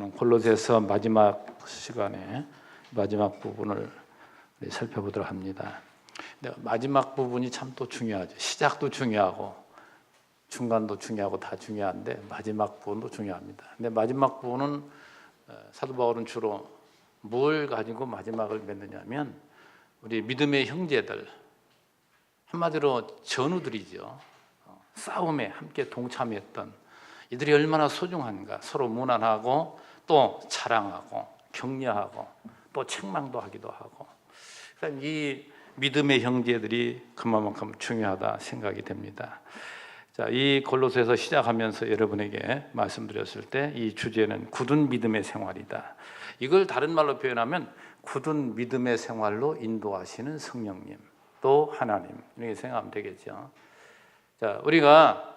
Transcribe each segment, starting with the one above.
오늘 골로새서 마지막 시간에 마지막 부분을 살펴보도록 합니다. 마지막 부분이 참 또 중요하죠. 시작도 중요하고 중간도 중요하고 다 중요한데 마지막 부분도 중요합니다. 근데 마지막 부분은 사도 바울은 주로 뭘 가지고 마지막을 맺느냐면 우리 믿음의 형제들, 한마디로 전우들이죠. 싸움에 함께 동참했던 이들이 얼마나 소중한가, 서로 문안하고 또 자랑하고 격려하고 또 책망도 하기도 하고, 그러니까 이 믿음의 형제들이 그만큼 중요하다 생각이 됩니다. 자, 이 골로새서 시작하면서 여러분에게 말씀드렸을 때 이 주제는 굳은 믿음의 생활이다. 이걸 다른 말로 표현하면 굳은 믿음의 생활로 인도하시는 성령님, 또 하나님, 이렇게 생각하면 되겠죠. 자, 우리가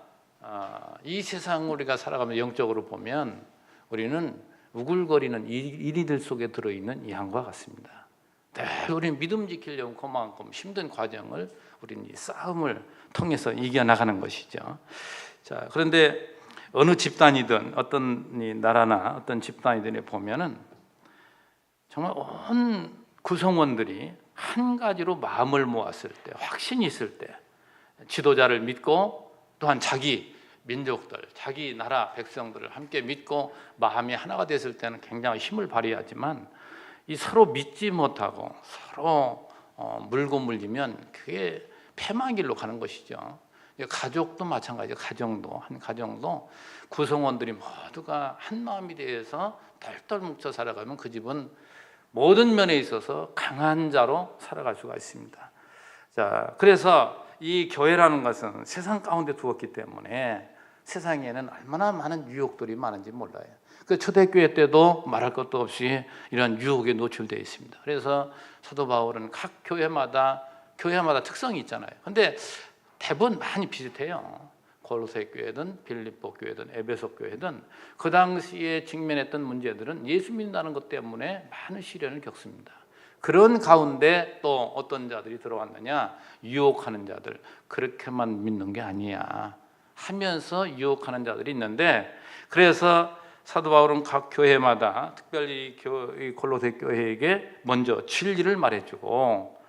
이 세상 우리가 살아가면서 영적으로 보면 우리는 우글거리는 이리들 속에 들어있는 양과 같습니다. 우리는 믿음 지키려면 그만큼 힘든 과정을 우리는 이 싸움을 통해서 이겨나가는 것이죠. 자, 그런데 어느 집단이든 어떤 이 나라나 어떤 집단이든 보면은 정말 온 구성원들이 한 가지로 마음을 모았을 때, 확신이 있을 때, 지도자를 믿고 또한 자기 민족들, 자기 나라 백성들을 함께 믿고 마음이 하나가 됐을 때는 굉장히 힘을 발휘하지만 이 서로 믿지 못하고 서로 물고 물리면 그게 패망길로 가는 것이죠. 가족도 마찬가지죠. 한 가정도 구성원들이 모두가 한 마음이 되어서 덜덜 뭉쳐 살아가면 그 집은 모든 면에 있어서 강한 자로 살아갈 수가 있습니다. 자, 그래서 이 교회라는 것은 세상 가운데 두었기 때문에 세상에는 얼마나 많은 유혹들이 많은지 몰라요. 그 초대교회 때도 말할 것도 없이 이런 유혹에 노출되어 있습니다. 그래서 사도 바울은 각 교회마다 특성이 있잖아요. 근데 대부분 많이 비슷해요. 골로새 교회든 빌립보 교회든 에베소 교회든 그 당시에 직면했던 문제들은 예수 믿는다는 것 때문에 많은 시련을 겪습니다. 그런 가운데 또 어떤 자들이 들어왔느냐, 유혹하는 자들, 그렇게만 믿는 게 아니야 하면서 유혹하는 자들이 있는데, 그래서 사도 바울은 각 교회마다 특별히 골로새 교회에게 먼저 진리를 말해주고,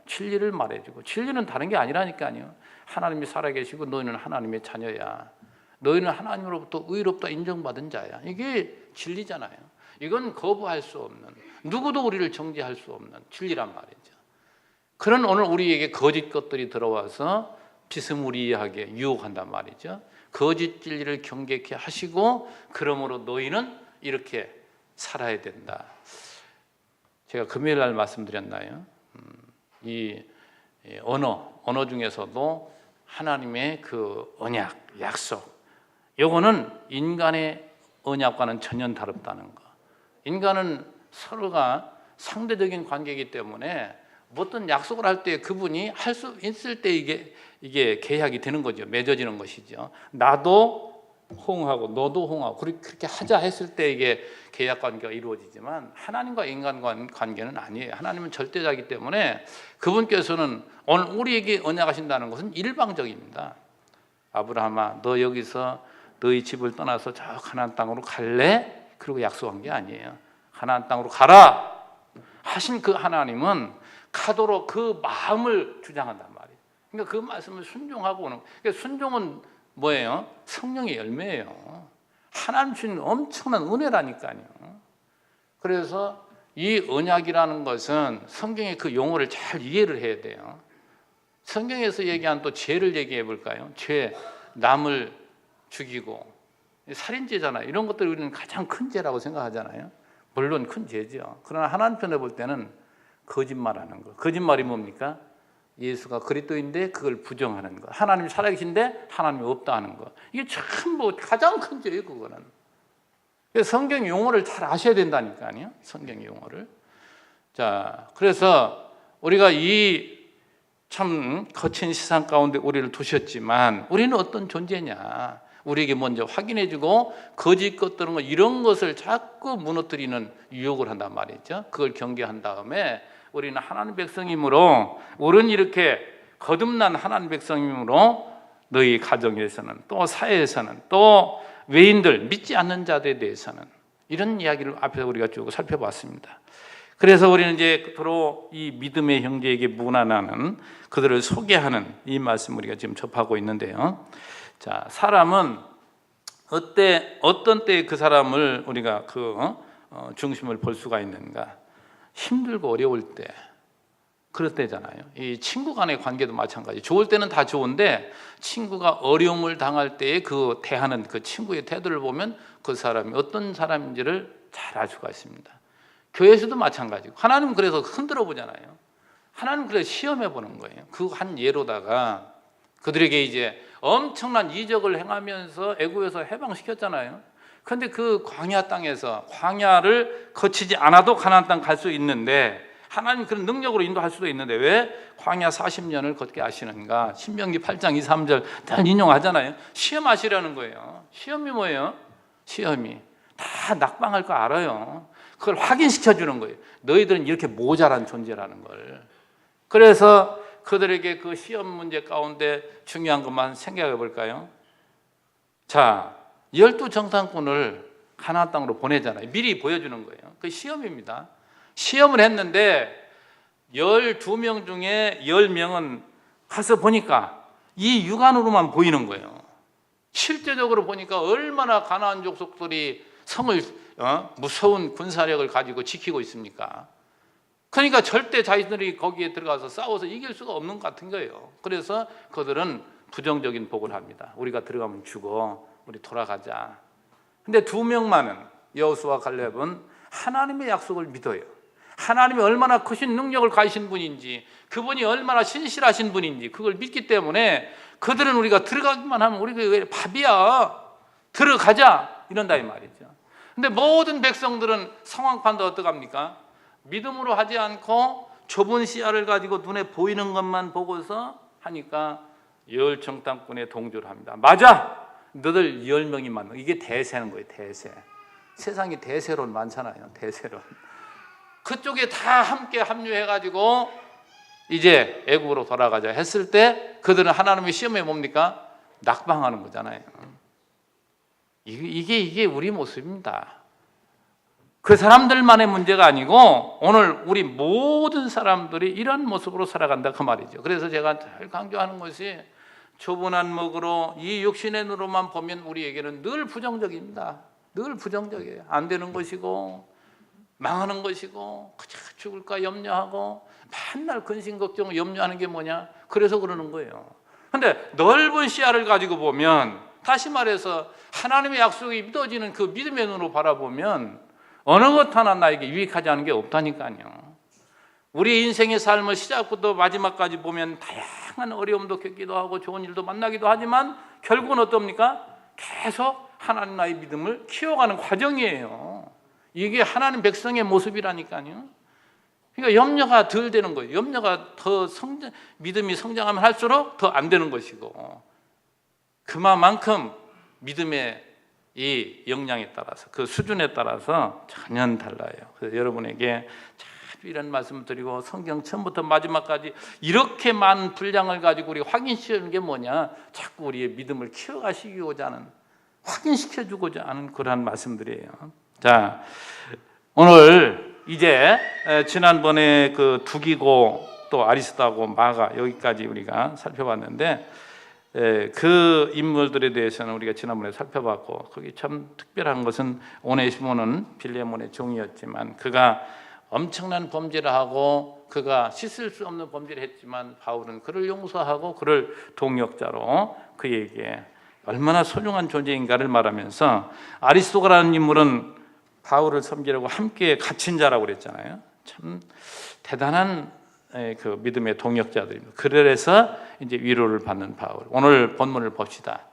진리는 다른 게 아니라니까요. 하나님이 살아계시고 너희는 하나님의 자녀야, 너희는 하나님으로부터 의롭다 인정받은 자야, 이게 진리잖아요. 이건 거부할 수 없는, 누구도 우리를 정죄할 수 없는 진리란 말이죠. 그런 오늘 우리에게 거짓 것들이 들어와서 비스무리하게 유혹한단 말이죠. 거짓 진리를 경계케 하시고 그러므로 너희는 이렇게 살아야 된다. 제가 금요일 날 말씀드렸나요? 이 언어 중에서도 하나님의 그 언약, 약속, 요거는 인간의 언약과는 전혀 다르다는 거. 인간은 서로가 상대적인 관계이기 때문에 어떤 약속을 할 때 그분이 할 수 있을 때 이게 계약이 되는 거죠. 맺어지는 것이죠. 나도 호응하고 너도 호응하고 그렇게 하자 했을 때 이게 계약 관계가 이루어지지만 하나님과 인간 관계는 아니에요. 하나님은 절대자이기 때문에 그분께서는 오늘 우리에게 언약하신다는 것은 일방적입니다. 아브라함아, 너 여기서 너희 집을 떠나서 저 가나안 땅으로 갈래? 그리고 약속한 게 아니에요. 가나안 땅으로 가라 하신 그 하나님은 가도록 그 마음을 주장한단 말이에요. 그러니까 그 말씀을 순종하고 오는. 그러니까 순종은 뭐예요? 성령의 열매예요. 하나님 주신 엄청난 은혜라니까요. 그래서 이 언약이라는 것은 성경의 그 용어를 잘 이해를 해야 돼요. 성경에서 얘기한 또 죄를 얘기해 볼까요? 죄, 남을 죽이고 살인죄잖아요. 이런 것들 우리는 가장 큰 죄라고 생각하잖아요. 물론 큰 죄죠. 그러나 하나님 편에 볼 때는 거짓말하는 거. 거짓말이 뭡니까? 예수가 그리스도인데 그걸 부정하는 거. 하나님이 살아계신데 하나님이 없다 하는 거. 이게 전부 가장 큰 죄예요, 그거는. 성경 용어를 잘 아셔야 된다니까요. 성경 용어를. 자, 그래서 우리가 이 참 거친 세상 가운데 우리를 두셨지만 우리는 어떤 존재냐? 우리에게 먼저 확인해주고 거짓 것들은 이런 것을 자꾸 무너뜨리는 유혹을 한단 말이죠. 그걸 경계한 다음에 우리는 하나님 백성이므로, 우리는 이렇게 거듭난 하나님 백성이므로 너희 가정에서는 또 사회에서는 또 외인들, 믿지 않는 자들에 대해서는 이런 이야기를 앞에서 우리가 쭉 살펴봤습니다. 그래서 우리는 이제 주로 이 믿음의 형제에게 무난하는 그들을 소개하는 이 말씀 우리가 지금 접하고 있는데요. 자, 사람은 어떤 때에 그 사람을 우리가 중심을 볼 수가 있는가? 힘들고 어려울 때, 그럴 때잖아요. 이 친구 간의 관계도 마찬가지. 좋을 때는 다 좋은데 친구가 어려움을 당할 때에 그 대하는 그 친구의 태도를 보면 그 사람이 어떤 사람인지를 잘 알 수가 있습니다. 교회에서도 마찬가지고, 하나님은 그래서 흔들어 보잖아요. 하나님은 그래서 시험해 보는 거예요. 그 한 예로다가 그들에게 이제 엄청난 이적을 행하면서 애굽에서 해방시켰잖아요. 그런데 그 광야 땅에서, 광야를 거치지 않아도 가나안 땅 갈 수 있는데, 하나님 그런 능력으로 인도할 수도 있는데 왜 광야 40년을 걷게 하시는가? 신명기 8장 2, 3절 잘 인용하잖아요. 시험하시려는 거예요. 시험이 뭐예요? 시험이 다 낙방할 거 알아요. 그걸 확인시켜 주는 거예요. 너희들은 이렇게 모자란 존재라는 걸. 그래서 그들에게 그 시험 문제 가운데 중요한 것만 생각해 볼까요? 자, 12정탐꾼을 가나안 땅으로 보내잖아요. 미리 보여주는 거예요. 그 시험입니다. 시험을 했는데 12명 중에 10명은 가서 보니까 이 육안으로만 보이는 거예요. 실제적으로 보니까 얼마나 가나안 족속들이 성을 무서운 군사력을 가지고 지키고 있습니까? 그러니까 절대 자신들이 거기에 들어가서 싸워서 이길 수가 없는 것 같은 거예요. 그래서 그들은 부정적인 복을 합니다. 우리가 들어가면 죽어, 우리 돌아가자. 근데 2명만은, 여호수아와 갈렙은 하나님의 약속을 믿어요. 하나님이 얼마나 크신 능력을 가지신 분인지, 그분이 얼마나 신실하신 분인지 그걸 믿기 때문에 그들은 우리가 들어가기만 하면 우리가 왜 밥이야, 들어가자 이런다 이 말이죠. 근데 모든 백성들은 상황 판단 어떡합니까? 믿음으로 하지 않고 좁은 시야를 가지고 눈에 보이는 것만 보고서 하니까 열정탐꾼에 동조를 합니다. 맞아, 너들 10명이 맞는, 이게 대세는 거예요. 대세. 세상이 대세론 많잖아요. 대세론. 그쪽에 다 함께 합류해가지고 이제 애국으로 돌아가자 했을 때 그들은 하나님의 시험에 뭡니까? 낙방하는 거잖아요. 이게 우리 모습입니다. 그 사람들만의 문제가 아니고 오늘 우리 모든 사람들이 이런 모습으로 살아간다 그 말이죠. 그래서 제가 잘 강조하는 것이 좁은 안목으로 이 육신의 눈으로만 보면 우리에게는 늘 부정적입니다. 늘 부정적이에요. 안 되는 것이고 망하는 것이고 그저 죽을까 염려하고 맨날 근심 걱정 염려하는 게 뭐냐? 그래서 그러는 거예요. 그런데 넓은 시야를 가지고 보면, 다시 말해서 하나님의 약속이 믿어지는 그 믿음의 눈으로 바라보면 어느 것 하나 나에게 유익하지 않은 게 없다니까요. 우리 인생의 삶을 시작부터 마지막까지 보면 다양한 어려움도 겪기도 하고 좋은 일도 만나기도 하지만 결국은 어떻습니까? 계속 하나님 나의 믿음을 키워가는 과정이에요. 이게 하나님 백성의 모습이라니까요. 그러니까 염려가 덜 되는 거예요. 염려가 더 믿음이 성장하면 할수록 더 안 되는 것이고, 그만큼 믿음의 이 역량에 따라서, 그 수준에 따라서 전혀 달라요. 그래서 여러분에게 자주 이런 말씀을 드리고, 성경 처음부터 마지막까지 이렇게 많은 분량을 가지고 우리 확인시키는 게 뭐냐? 자꾸 우리의 믿음을 키워가시고자 하는, 확인시켜주고자 하는 그러한 말씀들이에요. 자, 오늘 이제 지난번에 그 두기고 또 아리스다고 마가 여기까지 우리가 살펴봤는데, 그 인물들에 대해서는 우리가 지난번에 살펴봤고, 거기 참 특별한 것은 오네시모는 빌레몬의 종이었지만 그가 엄청난 범죄를 하고 그가 씻을 수 없는 범죄를 했지만 바울은 그를 용서하고 그를 동역자로 그에게 얼마나 소중한 존재인가를 말하면서, 아리스도가라는 인물은 바울을 섬기려고 함께 갇힌 자라고 그랬잖아요. 참 대단한 그 믿음의 동역자들입니다. 그래서 이제 위로를 받는 바울. 오늘 본문을 봅시다.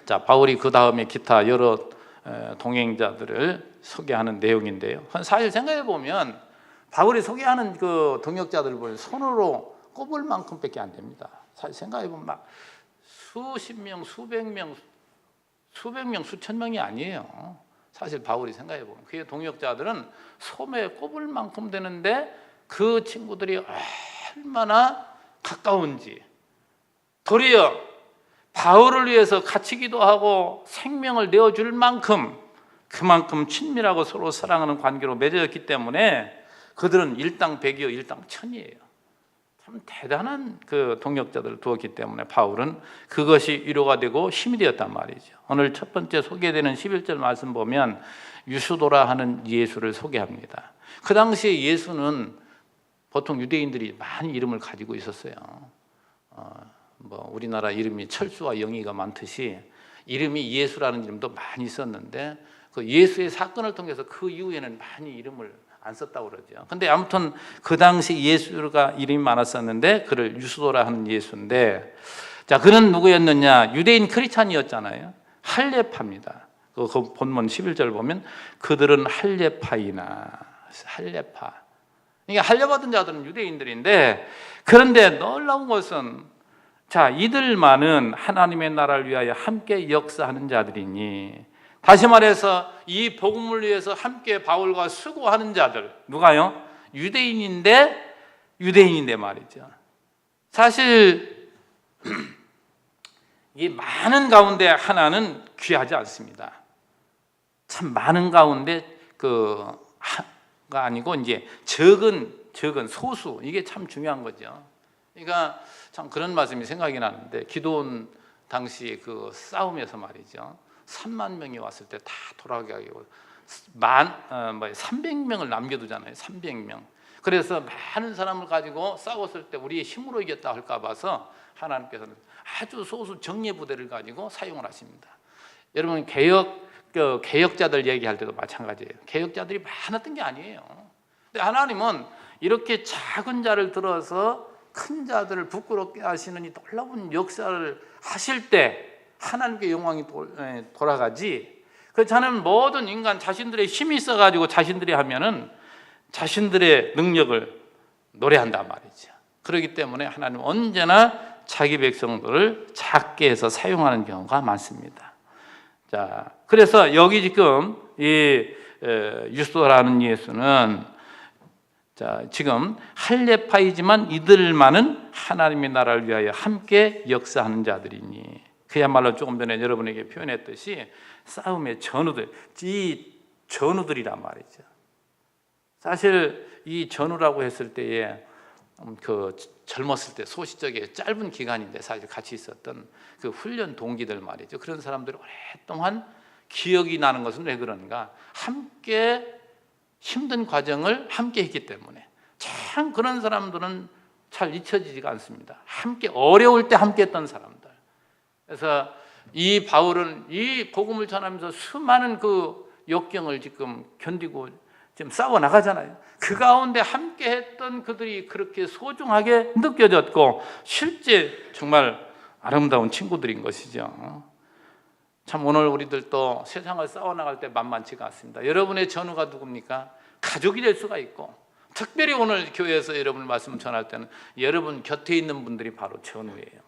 자, 바울이 그 다음에 기타 여러 동행자들을 소개하는 내용인데요. 사실 생각해 보면 바울이 소개하는 그 동역자들을 보면 손으로 꼽을 만큼밖에 안 됩니다. 사실 생각해 보면 막 수십 명, 수백 명, 수천 명이 아니에요. 사실 바울이 생각해 보면 그의 동역자들은 손에 꼽을 만큼 되는데 그 친구들이 얼마나 가까운지, 도리어 바울을 위해서 갇히기도 하고 생명을 내어줄 만큼 그만큼 친밀하고 서로 사랑하는 관계로 맺어졌기 때문에 그들은 일당백이요 일당천이에요. 참 대단한 그 동역자들을 두었기 때문에 바울은 그것이 위로가 되고 힘이 되었단 말이죠. 오늘 첫 번째 소개되는 11절 말씀 보면 유수도라 하는 예수를 소개합니다. 그 당시에 예수는 보통 유대인들이 많은 이름을 가지고 있었어요. 우리나라 이름이 철수와 영희가 많듯이 이름이 예수라는 이름도 많이 있었는데 그 예수의 사건을 통해서 그 이후에는 많이 이름을 안 썼다고 그러죠. 근데 아무튼 그 당시 예수가 이름이 많았었는데 그를 유수도라 하는 예수인데, 자, 그는 누구였느냐? 유대인 크리스찬이었잖아요. 할례파입니다. 그 본문 11절 보면 그들은 할례파이나, 할례파. 그러니까 할례받은 자들은 유대인들인데, 그런데 놀라운 것은 자, 이들만은 하나님의 나라를 위하여 함께 역사하는 자들이니, 다시 말해서 이 복음을 위해서 함께 바울과 수고하는 자들, 누가요? 유대인인데 말이죠. 사실 이 많은 가운데 하나는 귀하지 않습니다. 참 많은 가운데 그가 아니고 이제 적은 소수, 이게 참 중요한 거죠. 그러니까 참 그런 말씀이 생각이 나는데, 기도원 당시 그 싸움에서 말이죠, 3만 명이 왔을 때 다 돌아가게 하고 300명을 남겨두잖아요. 300명. 그래서 많은 사람을 가지고 싸웠을 때 우리의 힘으로 이겼다 할까 봐서 하나님께서는 아주 소수 정예 부대를 가지고 사용을 하십니다. 여러분 개혁자들 얘기할 때도 마찬가지예요. 개혁자들이 많았던 게 아니에요. 근데 하나님은 이렇게 작은 자를 들어서 큰 자들을 부끄럽게 하시는 이 놀라운 역사를 하실 때 하나님께 영광이 돌아가지, 저는 모든 인간 자신들의 힘이 있어가지고 자신들이 하면은 자신들의 능력을 노래한단 말이죠. 그렇기 때문에 하나님은 언제나 자기 백성들을 작게 해서 사용하는 경우가 많습니다. 자, 그래서 여기 지금 이 유스도라는 예수는 지금 할례파이지만 이들만은 하나님의 나라를 위하여 함께 역사하는 자들이니, 그야말로 조금 전에 여러분에게 표현했듯이 싸움의 전우들, 이 전우들이란 말이죠. 사실 이 전우라고 했을 때에 그 젊었을 때 소시적에 짧은 기간인데 사실 같이 있었던 그 훈련 동기들 말이죠. 그런 사람들이 오랫동안 기억이 나는 것은 왜 그런가? 함께 힘든 과정을 함께 했기 때문에. 참 그런 사람들은 잘 잊혀지지가 않습니다. 함께 어려울 때 함께 했던 사람들. 그래서 이 바울은 이 복음을 전하면서 수많은 그 역경을 지금 견디고 지금 싸워 나가잖아요. 그 가운데 함께 했던 그들이 그렇게 소중하게 느껴졌고 실제 정말 아름다운 친구들인 것이죠. 참 오늘 우리들도 세상을 싸워 나갈 때 만만치가 않습니다. 여러분의 전우가 누굽니까? 가족이 될 수가 있고, 특별히 오늘 교회에서 여러분 말씀 전할 때는 여러분 곁에 있는 분들이 바로 전우예요.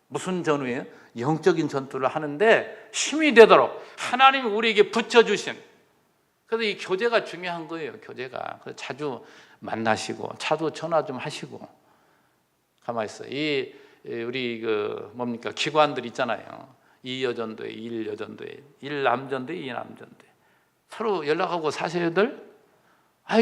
무슨 전우예요? 영적인 전투를 하는데 힘이 되도록 하나님이 우리에게 붙여주신, 그래서 이 교제가 중요한 거예요. 교제가. 그래서 자주 만나시고 차도 전화 좀 하시고. 가만히 있어. 우리 기관들 있잖아요. 이여전도회, 일여전도회, 일남전도회, 이남전도회. 서로 연락하고 사셔야들.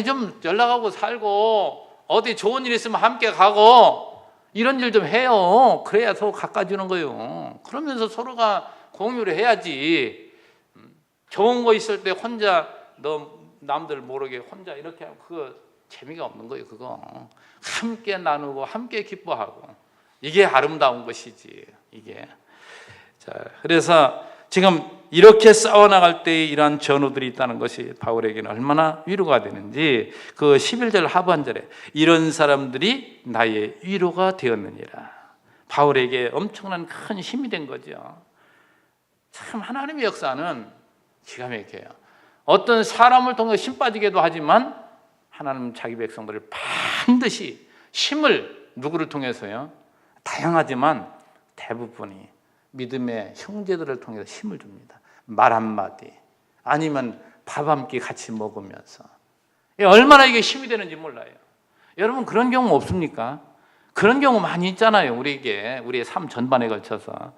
좀 연락하고 살고 어디 좋은 일 있으면 함께 가고 이런 일 좀 해요. 그래야 서로 가까워지는 거예요. 그러면서 서로가 공유를 해야지. 좋은 거 있을 때 혼자 남들 모르게 혼자 이렇게 하면 그거 재미가 없는 거예요. 그거 함께 나누고 함께 기뻐하고 이게 아름다운 것이지. 이게. 자, 그래서 지금 이렇게 싸워나갈 때에 이러한 전우들이 있다는 것이 바울에게는 얼마나 위로가 되는지, 그 11절 하반절에 이런 사람들이 나의 위로가 되었느니라. 바울에게 엄청난 큰 힘이 된 거죠. 참 하나님의 역사는 기가 막혀요. 어떤 사람을 통해 힘 빠지게도 하지만 하나님은 자기 백성들을 반드시 힘을 누구를 통해서요? 다양하지만 대부분이 믿음의 형제들을 통해서 힘을 줍니다. 말 한마디 아니면 밥 한 끼 같이 먹으면서. 얼마나 이게 힘이 되는지 몰라요. 여러분 그런 경우 없습니까? 그런 경우 많이 있잖아요. 우리의 삶 전반에 걸쳐서.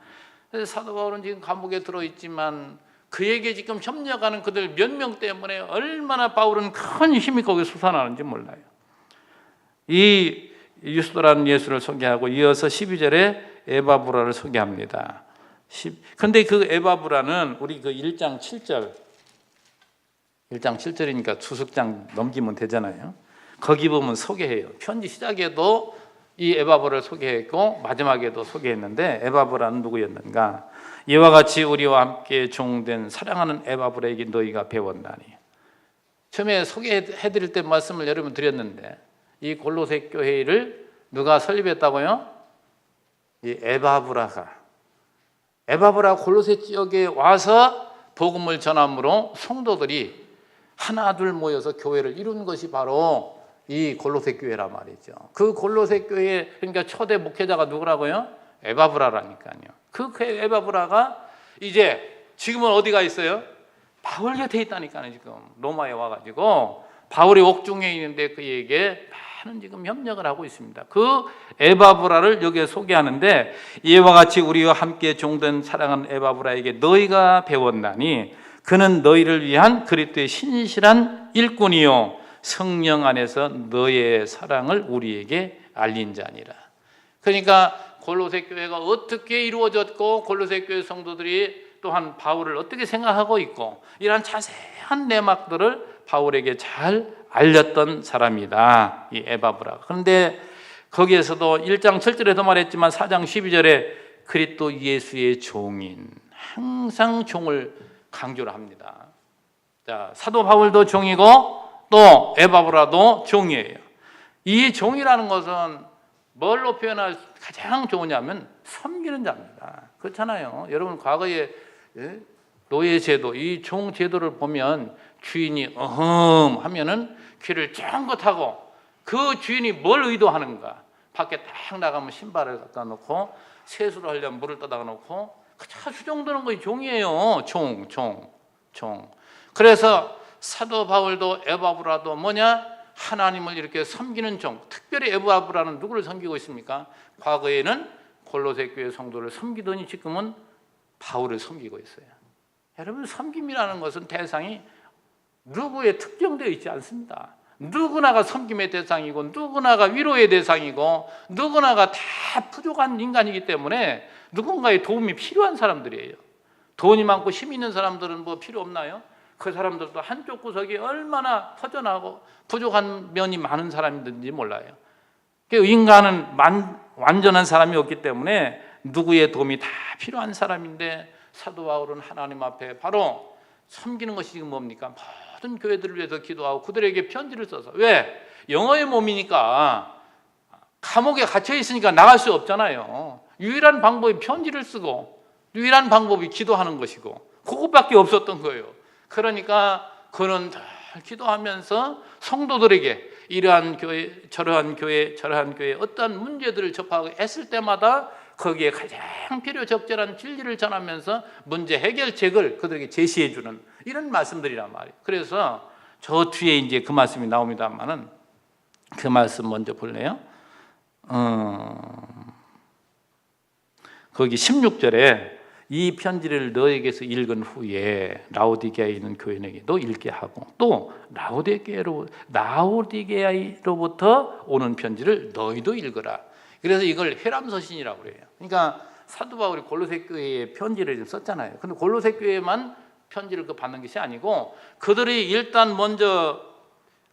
사도 바울은 지금 감옥에 들어있지만 그에게 지금 협력하는 그들 몇 명 때문에 얼마나 바울은 큰 힘이 거기에 솟아나는지 몰라요. 이 유스도라는 예수를 소개하고 이어서 12절에 에바브라를 소개합니다. 근데 그 에바브라는 우리 그 1장 7절이니까 수석장 넘기면 되잖아요. 거기 보면 소개해요. 편지 시작에도 이 에바브라를 소개했고 마지막에도 소개했는데 에바브라는 누구였는가? 이와 같이 우리와 함께 종된 사랑하는 에바브라에게 너희가 배웠나니. 처음에 소개해드릴 때 말씀을 여러분 드렸는데 이 골로새 교회를 누가 설립했다고요? 이 에바브라가 골로새 지역에 와서 복음을 전함으로 성도들이 하나 둘 모여서 교회를 이룬 것이 바로 이 골로새 교회란 말이죠. 그 골로새 교회 그러니까 초대 목회자가 누구라고요? 에바브라라니까요. 그 에바브라가 이제 지금은 어디가 있어요? 바울 곁에 있다니까요. 지금 로마에 와가지고 바울이 옥중에 있는데 그에게 많은 지금 협력을 하고 있습니다. 그 에바브라를 여기에 소개하는데 이와 같이 우리와 함께 종된 사랑하는 에바브라에게 너희가 배웠나니 그는 너희를 위한 그리스도의 신실한 일꾼이요 성령 안에서 너의 사랑을 우리에게 알린 자니라. 그러니까 골로새 교회가 어떻게 이루어졌고 골로새 교회 성도들이 또한 바울을 어떻게 생각하고 있고 이러한 자세한 내막들을 바울에게 잘 알렸던 사람이다, 이 에바브라. 그런데 거기에서도 1장 7절에도 말했지만 4장 12절에 그리스도 예수의 종인, 항상 종을 강조를 합니다. 자, 사도 바울도 종이고 또 에바브라도 종이에요. 이 종이라는 것은 뭘로 표현할 가장 좋으냐면 섬기는 자입니다. 그렇잖아요. 여러분 과거에 노예 제도, 이 종 제도를 보면 주인이 어흠 하면은 귀를 쫑긋하고 그 주인이 뭘 의도하는가? 밖에 딱 나가면 신발을 갖다 놓고 세수를 하려면 물을 떠다가 놓고 그저 수정되는 것이 종이에요. 종. 그래서 사도 바울도 에바브라도 뭐냐? 하나님을 이렇게 섬기는 종. 특별히 에바브라는 누구를 섬기고 있습니까? 과거에는 골로새 교회 성도를 섬기더니 지금은 바울을 섬기고 있어요. 여러분, 섬김이라는 것은 대상이 누구에 특정되어 있지 않습니다. 누구나가 섬김의 대상이고 누구나가 위로의 대상이고 누구나가 다 부족한 인간이기 때문에 누군가의 도움이 필요한 사람들이에요. 돈이 많고 힘 있는 사람들은 뭐 필요 없나요? 그 사람들도 한쪽 구석이 얼마나 허전하고 부족한 면이 많은 사람인지 몰라요. 인간은 완전한 사람이 없기 때문에 누구의 도움이 다 필요한 사람인데 사도 바울은 하나님 앞에 바로 섬기는 것이 지금 뭡니까? 모든 교회들을 위해서 기도하고 그들에게 편지를 써서. 왜? 영어의 몸이니까 감옥에 갇혀 있으니까 나갈 수 없잖아요. 유일한 방법이 편지를 쓰고 유일한 방법이 기도하는 것이고 그것밖에 없었던 거예요. 그러니까 그는 늘 기도하면서 성도들에게 이러한 교회, 저러한 교회 어떠한 문제들을 접하고 애쓸 때마다 거기에 가장 필요 적절한 진리를 전하면서 문제 해결책을 그들에게 제시해 주는 이런 말씀들이란 말이에요. 그래서 저 뒤에 이제 그 말씀이 나옵니다만은 그 말씀 먼저 볼래요? 거기 16절에 이 편지를 너에게서 읽은 후에 라오디게아에 있는 교인에게도 읽게 하고 또 라오디게아로부터 오는 편지를 너희도 읽어라. 그래서 이걸 회람서신이라고 그래요. 그러니까 사도 바울이 골로새 교회에 편지를 썼잖아요. 근데 골로새 교회만 편지를 받는 것이 아니고 그들이 일단 먼저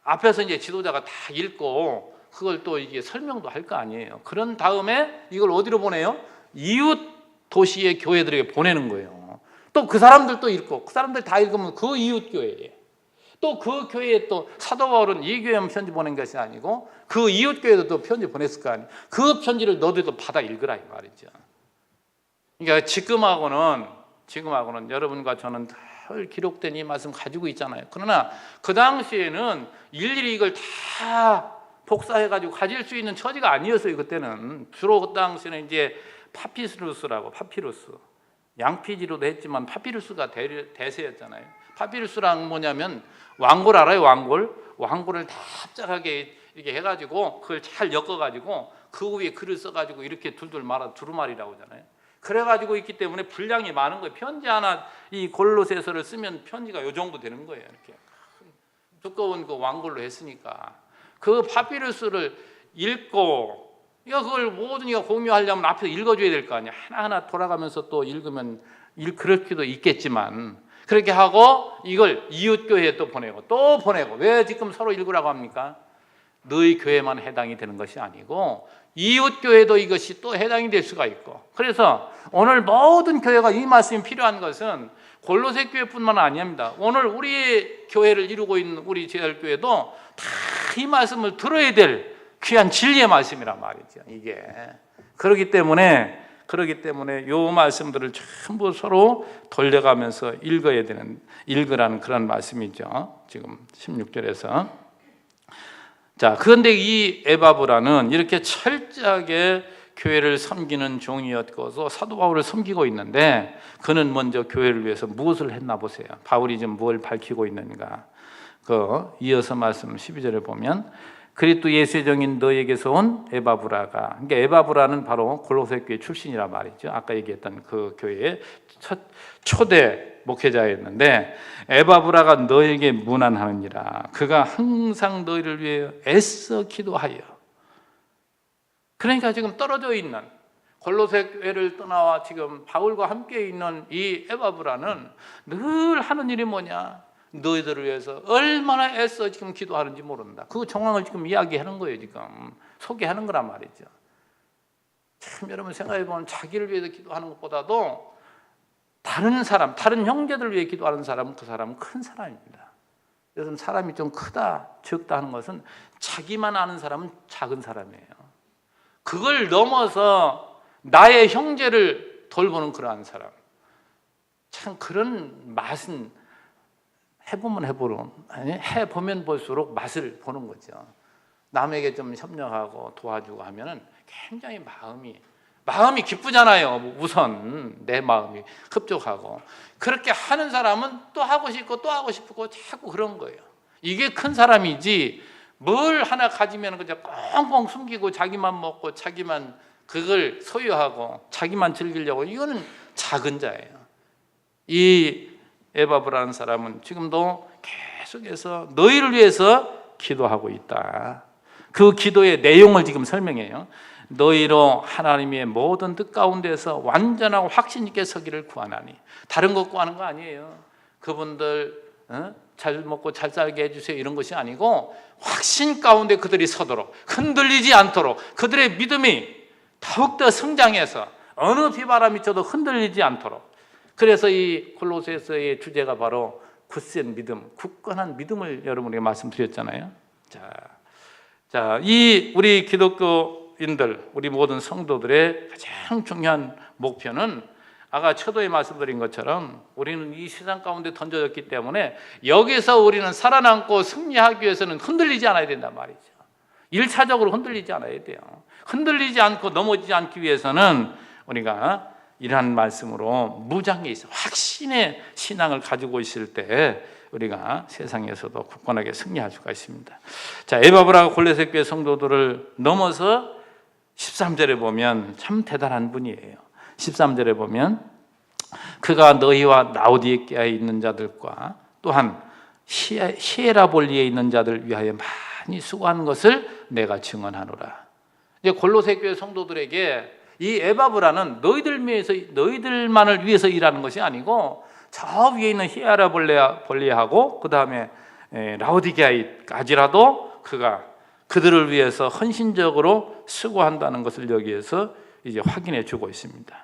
앞에서 이제 지도자가 다 읽고 그걸 또 이게 설명도 할 거 아니에요. 그런 다음에 이걸 어디로 보내요? 이웃 도시의 교회들에게 보내는 거예요. 또 그 사람들도 읽고 그 사람들 다 읽으면 그 이웃 교회에 또 그 교회에 또 사도 바울은 이 교회만 편지 보낸 것이 아니고 그 이웃 교회도 또 편지 보냈을 거 아니에요. 그 편지를 너희도 받아 읽으라 이 말이죠. 그러니까 지금하고는 여러분과 저는 늘 기록된 이 말씀 가지고 있잖아요. 그러나 그 당시에는 일일이 이걸 다 복사해가지고 가질 수 있는 처지가 아니었어요. 그때는 주로 그 당시에는 이제 파피루스 양피지로도 했지만 파피루스가 대세였잖아요. 파피루스랑 뭐냐면 왕골 알아요? 왕골을 다 합작하게 이렇게 해가지고 그걸 잘 엮어가지고 그 위에 글을 써가지고 이렇게 둘둘 말아 두루마리라고 하잖아요. 그래가지고 있기 때문에 분량이 많은 거예요. 편지 하나, 이 골로새서를 쓰면 편지가 요 정도 되는 거예요. 이렇게 두꺼운 그 왕골로 했으니까 그 파피루스를 읽고, 그걸 모든 이가 공유하려면 앞에서 읽어줘야 될 거 아니야. 하나하나 돌아가면서 또 읽으면 그럴 수도 있겠지만, 그렇게 하고 이걸 이웃 교회에 또 보내고. 왜 지금 서로 읽으라고 합니까? 너희 교회만 해당이 되는 것이 아니고 이웃 교회도 이것이 또 해당이 될 수가 있고, 그래서 오늘 모든 교회가 이 말씀이 필요한 것은 골로새 교회뿐만 아닙니다. 오늘 우리의 교회를 이루고 있는 우리 제일교회도 다 이 말씀을 들어야 될 귀한 진리의 말씀이란 말이죠. 이게 그렇기 때문에 요 말씀들을 전부 서로 돌려가면서 읽으라는 그런 말씀이죠. 지금 16절에서. 자, 그런데 이 에바브라는 이렇게 철저하게 교회를 섬기는 종이었고 사도 바울을 섬기고 있는데, 그는 먼저 교회를 위해서 무엇을 했나 보세요. 바울이 지금 뭘 밝히고 있는가. 이어서 말씀 12절에 보면, 그리스도 예수의 종인 너에게서 온 에바브라가, 그러니까 에바브라는 바로 골로새 교회 출신이란 말이죠. 아까 얘기했던 그 교회의 초대 목회자였는데, 에바브라가 너에게 문안하느니라. 그가 항상 너희를 위해 애써 기도하여. 그러니까 지금 떨어져 있는 골로새 교회를 떠나와 지금 바울과 함께 있는 이 에바브라는 늘 하는 일이 뭐냐? 너희들을 위해서 얼마나 애써 지금 기도하는지 모른다. 그 정황을 지금 이야기하는 거예요. 지금 소개하는 거란 말이죠. 참 여러분 생각해 보면 자기를 위해서 기도하는 것보다도 다른 사람, 다른 형제들을 위해 기도하는 사람은 그 사람은 큰 사람입니다. 그래서 사람이 좀 크다, 적다 하는 것은 자기만 아는 사람은 작은 사람이에요. 그걸 넘어서 나의 형제를 돌보는 그러한 사람, 참 그런 맛은 해보면 볼수록 맛을 보는 거죠. 남에게 좀 협력하고 도와주고 하면은 굉장히 마음이 기쁘잖아요. 우선 내 마음이 흡족하고, 그렇게 하는 사람은 또 하고 싶고 또 하고 싶고 자꾸 그런 거예요. 이게 큰 사람이지, 뭘 하나 가지면 그냥 꽁꽁 숨기고 자기만 먹고 자기만 그걸 소유하고 자기만 즐기려고, 이거는 작은 자예요. 이 에바브라는 사람은 지금도 계속해서 너희를 위해서 기도하고 있다. 그 기도의 내용을 지금 설명해요. 너희로 하나님의 모든 뜻 가운데서 완전하고 확신 있게 서기를 구하나니. 다른 것 구하는 거 아니에요. 그분들 잘 먹고 잘 살게 해주세요 이런 것이 아니고, 확신 가운데 그들이 서도록, 흔들리지 않도록, 그들의 믿음이 더욱더 성장해서 어느 비바람이 쳐도 흔들리지 않도록. 그래서 이 골로새서의 주제가 바로 굳센 믿음, 굳건한 믿음을 여러분에게 말씀드렸잖아요. 자, 이 우리 기독교인들, 우리 모든 성도들의 가장 중요한 목표는 아까 초도에 말씀드린 것처럼 우리는 이 세상 가운데 던져졌기 때문에 여기서 우리는 살아남고 승리하기 위해서는 흔들리지 않아야 된단 말이죠. 1차적으로 흔들리지 않아야 돼요. 흔들리지 않고 넘어지지 않기 위해서는 우리가 이러한 말씀으로 무장해 있어 확신의 신앙을 가지고 있을 때 우리가 세상에서도 굳건하게 승리할 수가 있습니다. 자, 에바브라가 골로새 교회 성도들을 넘어서 13절에 보면 참 대단한 분이에요. 13절에 보면 그가 너희와 라오디게아에 있는 자들과 또한 히에라볼리에 있는 자들 위하여 많이 수고한 것을 내가 증언하노라. 이제 골로새 교회 성도들에게 이 에바브라는 너희들만을 위해서 일하는 것이 아니고 저 위에 있는 히에라볼리하고 그 다음에 라오디게아까지라도 그가 그들을 위해서 헌신적으로 수고한다는 것을 여기에서 이제 확인해 주고 있습니다.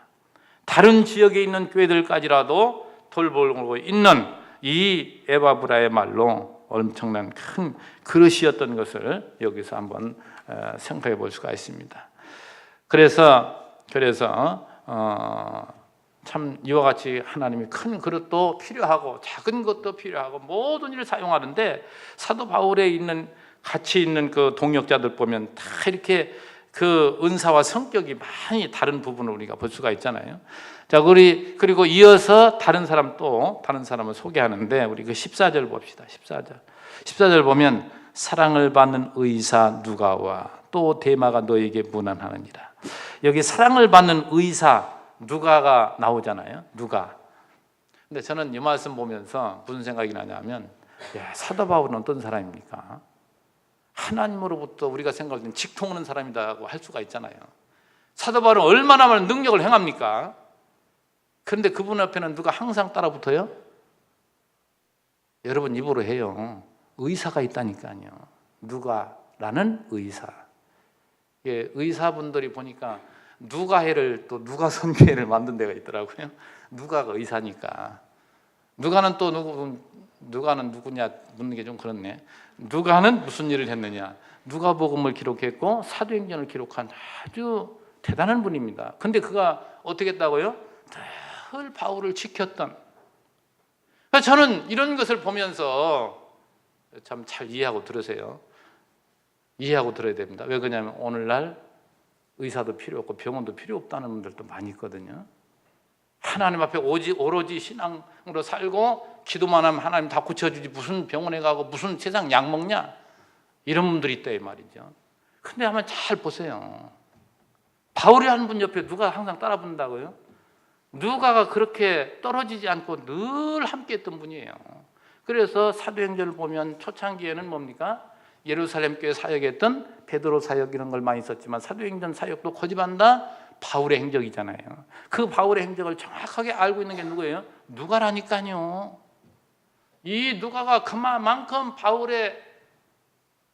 다른 지역에 있는 교회들까지라도 돌보고 있는 이 에바브라의 말로 엄청난 큰 그릇이었던 것을 여기서 한번 생각해 볼 수가 있습니다. 그래서 참 이와 같이 하나님이 큰 그릇도 필요하고 작은 것도 필요하고 모든 일을 사용하는데, 사도 바울에 같이 있는 그 동역자들 보면 다 이렇게 그 은사와 성격이 많이 다른 부분을 우리가 볼 수가 있잖아요. 자, 그리고 이어서 다른 사람을 소개하는데, 우리 그 14절 봅시다. 14절 보면 사랑을 받는 의사 누가와 또 데마가 너에게 문안하느니라. 여기 사랑을 받는 의사 누가가 나오잖아요. 누가. 근데 저는 이 말씀 보면서 무슨 생각이 나냐면, 야, 사도 바울은 어떤 사람입니까? 하나님으로부터 우리가 생각할 때는 직통 오는 사람이라고 할 수가 있잖아요. 사도 바울은 얼마나 많은 능력을 행합니까? 그런데 그분 앞에는 누가 항상 따라붙어요? 여러분 입으로 해요. 의사가 있다니까요. 누가라는 의사. 예, 의사분들이 보니까 누가해를 또 누가선교회를 만든 데가 있더라고요. 누가가 의사니까. 누가는 또 누가는 누구냐 묻는 게 좀 그렇네. 누가는 무슨 일을 했느냐? 누가복음을 기록했고 사도행전을 기록한 아주 대단한 분입니다. 근데 그가 어떻게 했다고요? 늘 바울을 지켰던. 저는 이런 것을 보면서 참 잘 이해하고 들으세요. 이해하고 들어야 됩니다. 왜 그러냐면 오늘날 의사도 필요 없고 병원도 필요 없다는 분들도 많이 있거든요. 하나님 앞에 오로지 신앙으로 살고 기도만 하면 하나님 다 고쳐주지 무슨 병원에 가고 무슨 세상 약 먹냐, 이런 분들이 있다 이 말이죠. 근데 한번 잘 보세요. 바울이 하는 분 옆에 누가 항상 따라 붙는다고요? 누가가 그렇게 떨어지지 않고 늘 함께 했던 분이에요. 그래서 사도행전을 보면 초창기에는 뭡니까? 예루살렘 교회 사역했던 베드로 사역 이런 걸 많이 썼지만 사도행전 사역도 고집한다 바울의 행적이잖아요. 그 바울의 행적을 정확하게 알고 있는 게 누구예요? 누가라니까요. 이 누가가 그만큼 바울의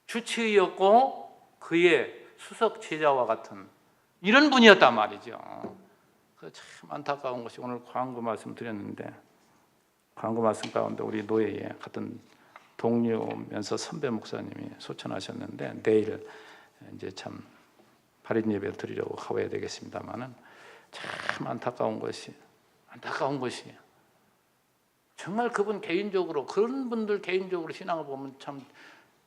주치의였고 그의 수석 제자와 같은 이런 분이었단 말이죠. 참 안타까운 것이 오늘 광고 말씀 드렸는데, 광고 말씀 가운데 우리 노예에 같은 동료면서 선배 목사님이 소천하셨는데 내일 이제 참 발인 예배 드리려고 가봐야 되겠습니다만은 참 안타까운 것이 정말 그분 개인적으로, 그런 분들 개인적으로 신앙을 보면 참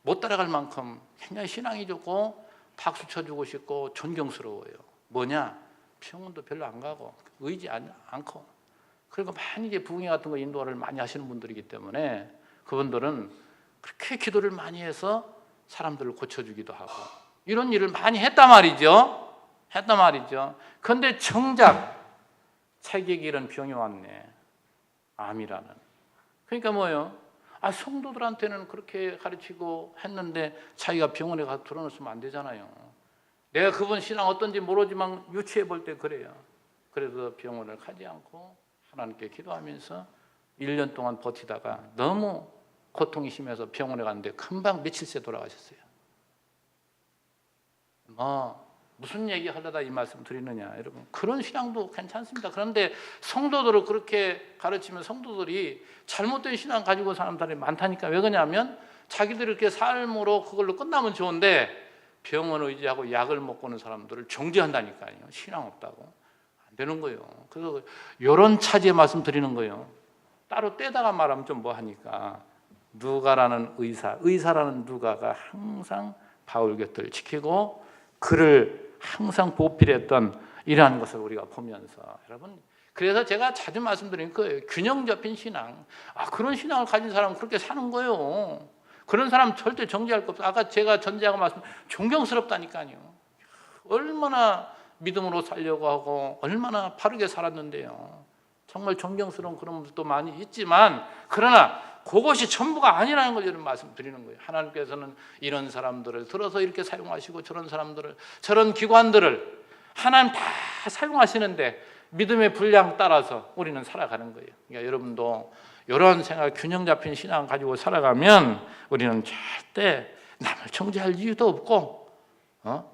못 따라갈 만큼 굉장히 신앙이 좋고 박수 쳐주고 싶고 존경스러워요. 뭐냐? 병원도 별로 안 가고 의지 않고, 그리고 많이 이제 부흥회 같은 거 인도를 많이 하시는 분들이기 때문에 그분들은 그렇게 기도를 많이 해서 사람들을 고쳐주기도 하고 이런 일을 많이 했단 말이죠. 그런데 정작 자기에게 이런 병이 왔네. 암이라는. 그러니까 뭐예요? 성도들한테는 그렇게 가르치고 했는데 자기가 병원에 가서 들어놓으면 안 되잖아요. 내가 그분 신앙 어떤지 모르지만 유추해 볼 때 그래요. 그래서 병원을 가지 않고 하나님께 기도하면서 1년 동안 버티다가 너무 고통이 심해서 병원에 갔는데 금방 며칠 새 돌아가셨어요. 무슨 얘기 하려다 이 말씀 드리느냐, 여러분. 그런 신앙도 괜찮습니다. 그런데 성도들을 그렇게 가르치면 성도들이 잘못된 신앙 가지고 사는 사람이 많다니까. 왜 그러냐면 자기들이 이렇게 삶으로 그걸로 끝나면 좋은데 병원 의지하고 약을 먹고는 사람들을 정죄한다니까요. 신앙 없다고. 안 되는 거예요. 그래서 이런 차지의 말씀 드리는 거예요. 따로 떼다가 말하면 좀 뭐하니까. 누가라는 의사라는 누가가 항상 바울 곁을 지키고 그를 항상 보필했던 이러한 것을 우리가 보면서, 여러분, 그래서 제가 자주 말씀드리는 거예요. 균형 잡힌 신앙. 그런 신앙을 가진 사람은 그렇게 사는 거예요. 그런 사람 절대 정죄할 거 없어요. 아까 제가 전제하고 말씀, 존경스럽다니까요. 얼마나 믿음으로 살려고 하고 얼마나 바르게 살았는데요. 정말 존경스러운 그런 분들도 많이 있지만, 그러나 그것이 전부가 아니라는 걸 여러분 말씀드리는 거예요. 하나님께서는 이런 사람들을 들어서 이렇게 사용하시고 저런 사람들을, 저런 기관들을 하나님 다 사용하시는데 믿음의 분량 따라서 우리는 살아가는 거예요. 그러니까 여러분도 이런 생각, 균형 잡힌 신앙 가지고 살아가면 우리는 절대 남을 정죄할 이유도 없고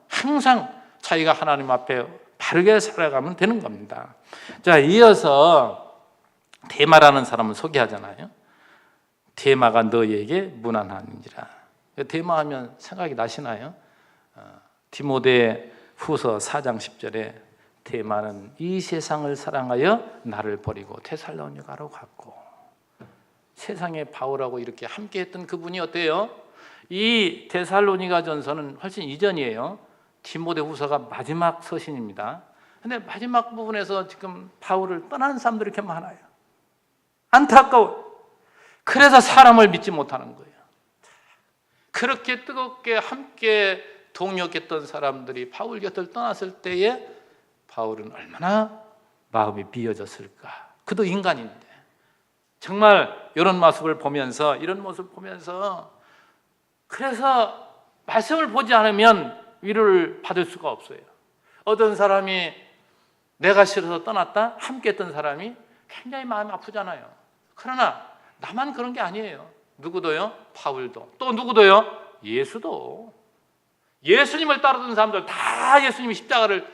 항상 자기가 하나님 앞에 바르게 살아가면 되는 겁니다. 자, 이어서 데마라는 사람을 소개하잖아요. 데마가 너희에게 무난하니라. 데마하면 생각이 나시나요? 디모데 후서 4장 10절에 데마는 이 세상을 사랑하여 나를 버리고 데살로니가로 갔고. 세상에 바울하고 이렇게 함께 했던 그분이 어때요? 이 데살로니가 전서는 훨씬 이전이에요. 디모데 후서가 마지막 서신입니다. 근데 마지막 부분에서 지금 바울을 떠나는 사람들이 이렇게 많아요. 안타까워. 그래서 사람을 믿지 못하는 거예요. 그렇게 뜨겁게 함께 동역했던 사람들이 바울 곁을 떠났을 때에 바울은 얼마나 마음이 비어졌을까? 그도 인간인데 정말 이런 모습을 보면서 그래서 말씀을 보지 않으면 위로를 받을 수가 없어요. 어떤 사람이 내가 싫어서 떠났다 함께 했던 사람이 굉장히 마음이 아프잖아요. 그러나 나만 그런 게 아니에요. 누구도요? 바울도. 또 누구도요? 예수도. 예수님을 따르던 사람들 다 예수님이 십자가를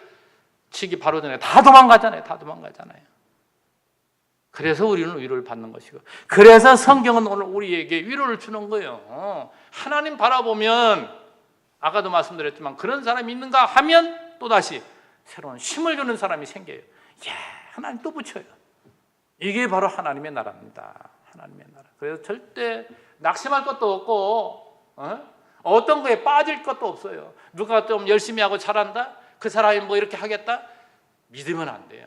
지기 바로 전에 다 도망가잖아요. 그래서 우리는 위로를 받는 것이고, 그래서 성경은 오늘 우리에게 위로를 주는 거예요. 하나님 바라보면 아까도 말씀드렸지만 그런 사람이 있는가 하면 또다시 새로운 힘을 주는 사람이 생겨요. 하나님 또 붙여요. 이게 바로 하나님의 나라입니다. 하나님의 나라. 그래서 절대 낙심할 것도 없고 어떤 거에 빠질 것도 없어요. 누가 좀 열심히 하고 잘한다? 그 사람이 뭐 이렇게 하겠다? 믿으면 안 돼요.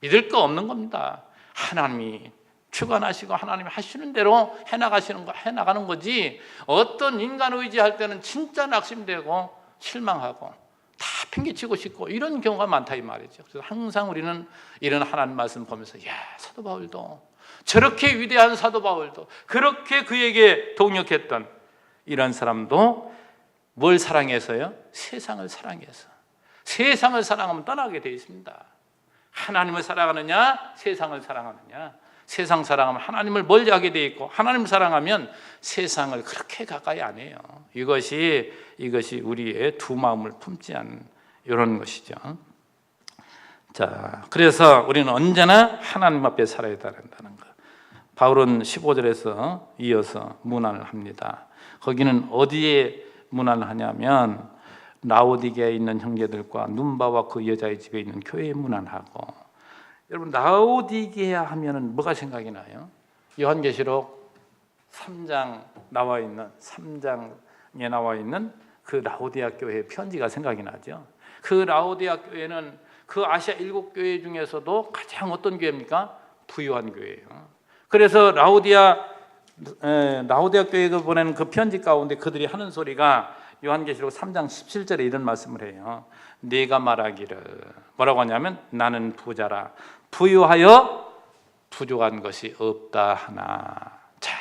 믿을 거 없는 겁니다. 하나님이 주관하시고 하나님이 하시는 대로 해나가는 거지, 어떤 인간 의지할 때는 진짜 낙심되고 실망하고 다 팽개치고 싶고 이런 경우가 많다 이 말이죠. 그래서 항상 우리는 이런 하나님 말씀 보면서 사도 바울도, 저렇게 위대한 사도 바울도, 그렇게 그에게 동역했던 이런 사람도 뭘 사랑해서요? 세상을 사랑해서. 세상을 사랑하면 떠나게 되어 있습니다. 하나님을 사랑하느냐 세상을 사랑하느냐. 세상 사랑하면 하나님을 멀리하게 되어 있고, 하나님을 사랑하면 세상을 그렇게 가까이 안 해요. 이것이 우리의 두 마음을 품지 않은 이런 것이죠. 자, 그래서 우리는 언제나 하나님 앞에 살아야 된다는 것. 바울은 15절에서 이어서 문안을 합니다. 거기는 어디에 문안을 하냐면 라오디게아에 있는 형제들과 눈바와 그 여자의 집에 있는 교회에 문안하고. 여러분, 라오디게아 하면은 뭐가 생각이 나요? 요한계시록 3장에 나와 있는 그 라오디게아 교회의 편지가 생각이 나죠. 그 라오디게아 교회는 그 아시아 7교회 중에서도 가장 어떤 교회입니까? 부유한 교회예요. 그래서 라오디게아 교회가 보내는 그 편지 가운데 그들이 하는 소리가 요한계시록 3장 17절에 이런 말씀을 해요. 네가 말하기를, 뭐라고 하냐면 나는 부자라 부유하여 부족한 것이 없다 하나. 자,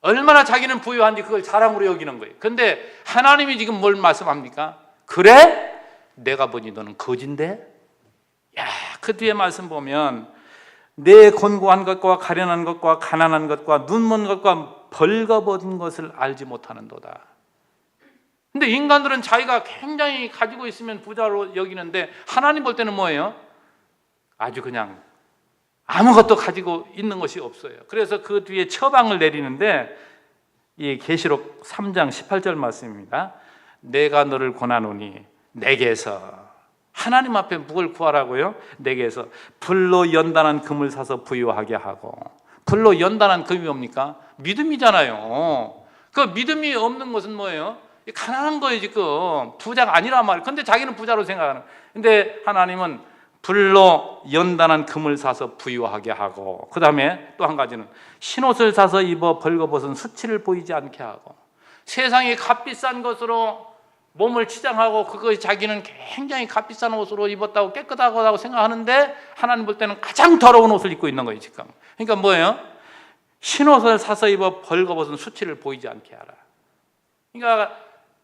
얼마나 자기는 부유한지 그걸 자랑으로 여기는 거예요. 그런데 하나님이 지금 뭘 말씀합니까? 그래? 내가 보니 너는 거진데? 그 뒤에 말씀 보면 내 곤고한 것과 가련한 것과 가난한 것과 눈먼 것과 벌거벗은 것을 알지 못하는도다. 근데 인간들은 자기가 굉장히 가지고 있으면 부자로 여기는데 하나님 볼 때는 뭐예요? 아주 그냥 아무것도 가지고 있는 것이 없어요. 그래서 그 뒤에 처방을 내리는데 이 계시록 3장 18절 말씀입니다. 내가 너를 권하노니 내게서, 하나님 앞에 뭘 구하라고요? 내게서 불로 연단한 금을 사서 부유하게 하고. 불로 연단한 금이 뭡니까? 믿음이잖아요. 그 믿음이 없는 것은 뭐예요? 가난한 거예요. 지금 부자가 아니란 말이에요. 근데 자기는 부자로 생각하는. 근데 하나님은 불로 연단한 금을 사서 부유하게 하고, 그 다음에 또 한 가지는 흰옷을 사서 입어 벌거벗은 수치를 보이지 않게 하고. 세상에 값비싼 것으로 몸을 치장하고 그것이 자기는 굉장히 값비싼 옷으로 입었다고 깨끗하다고 생각하는데 하나님 볼 때는 가장 더러운 옷을 입고 있는 거예요 지금. 그러니까 뭐예요? 흰옷을 사서 입어 벌거벗은 수치를 보이지 않게 하라. 그러니까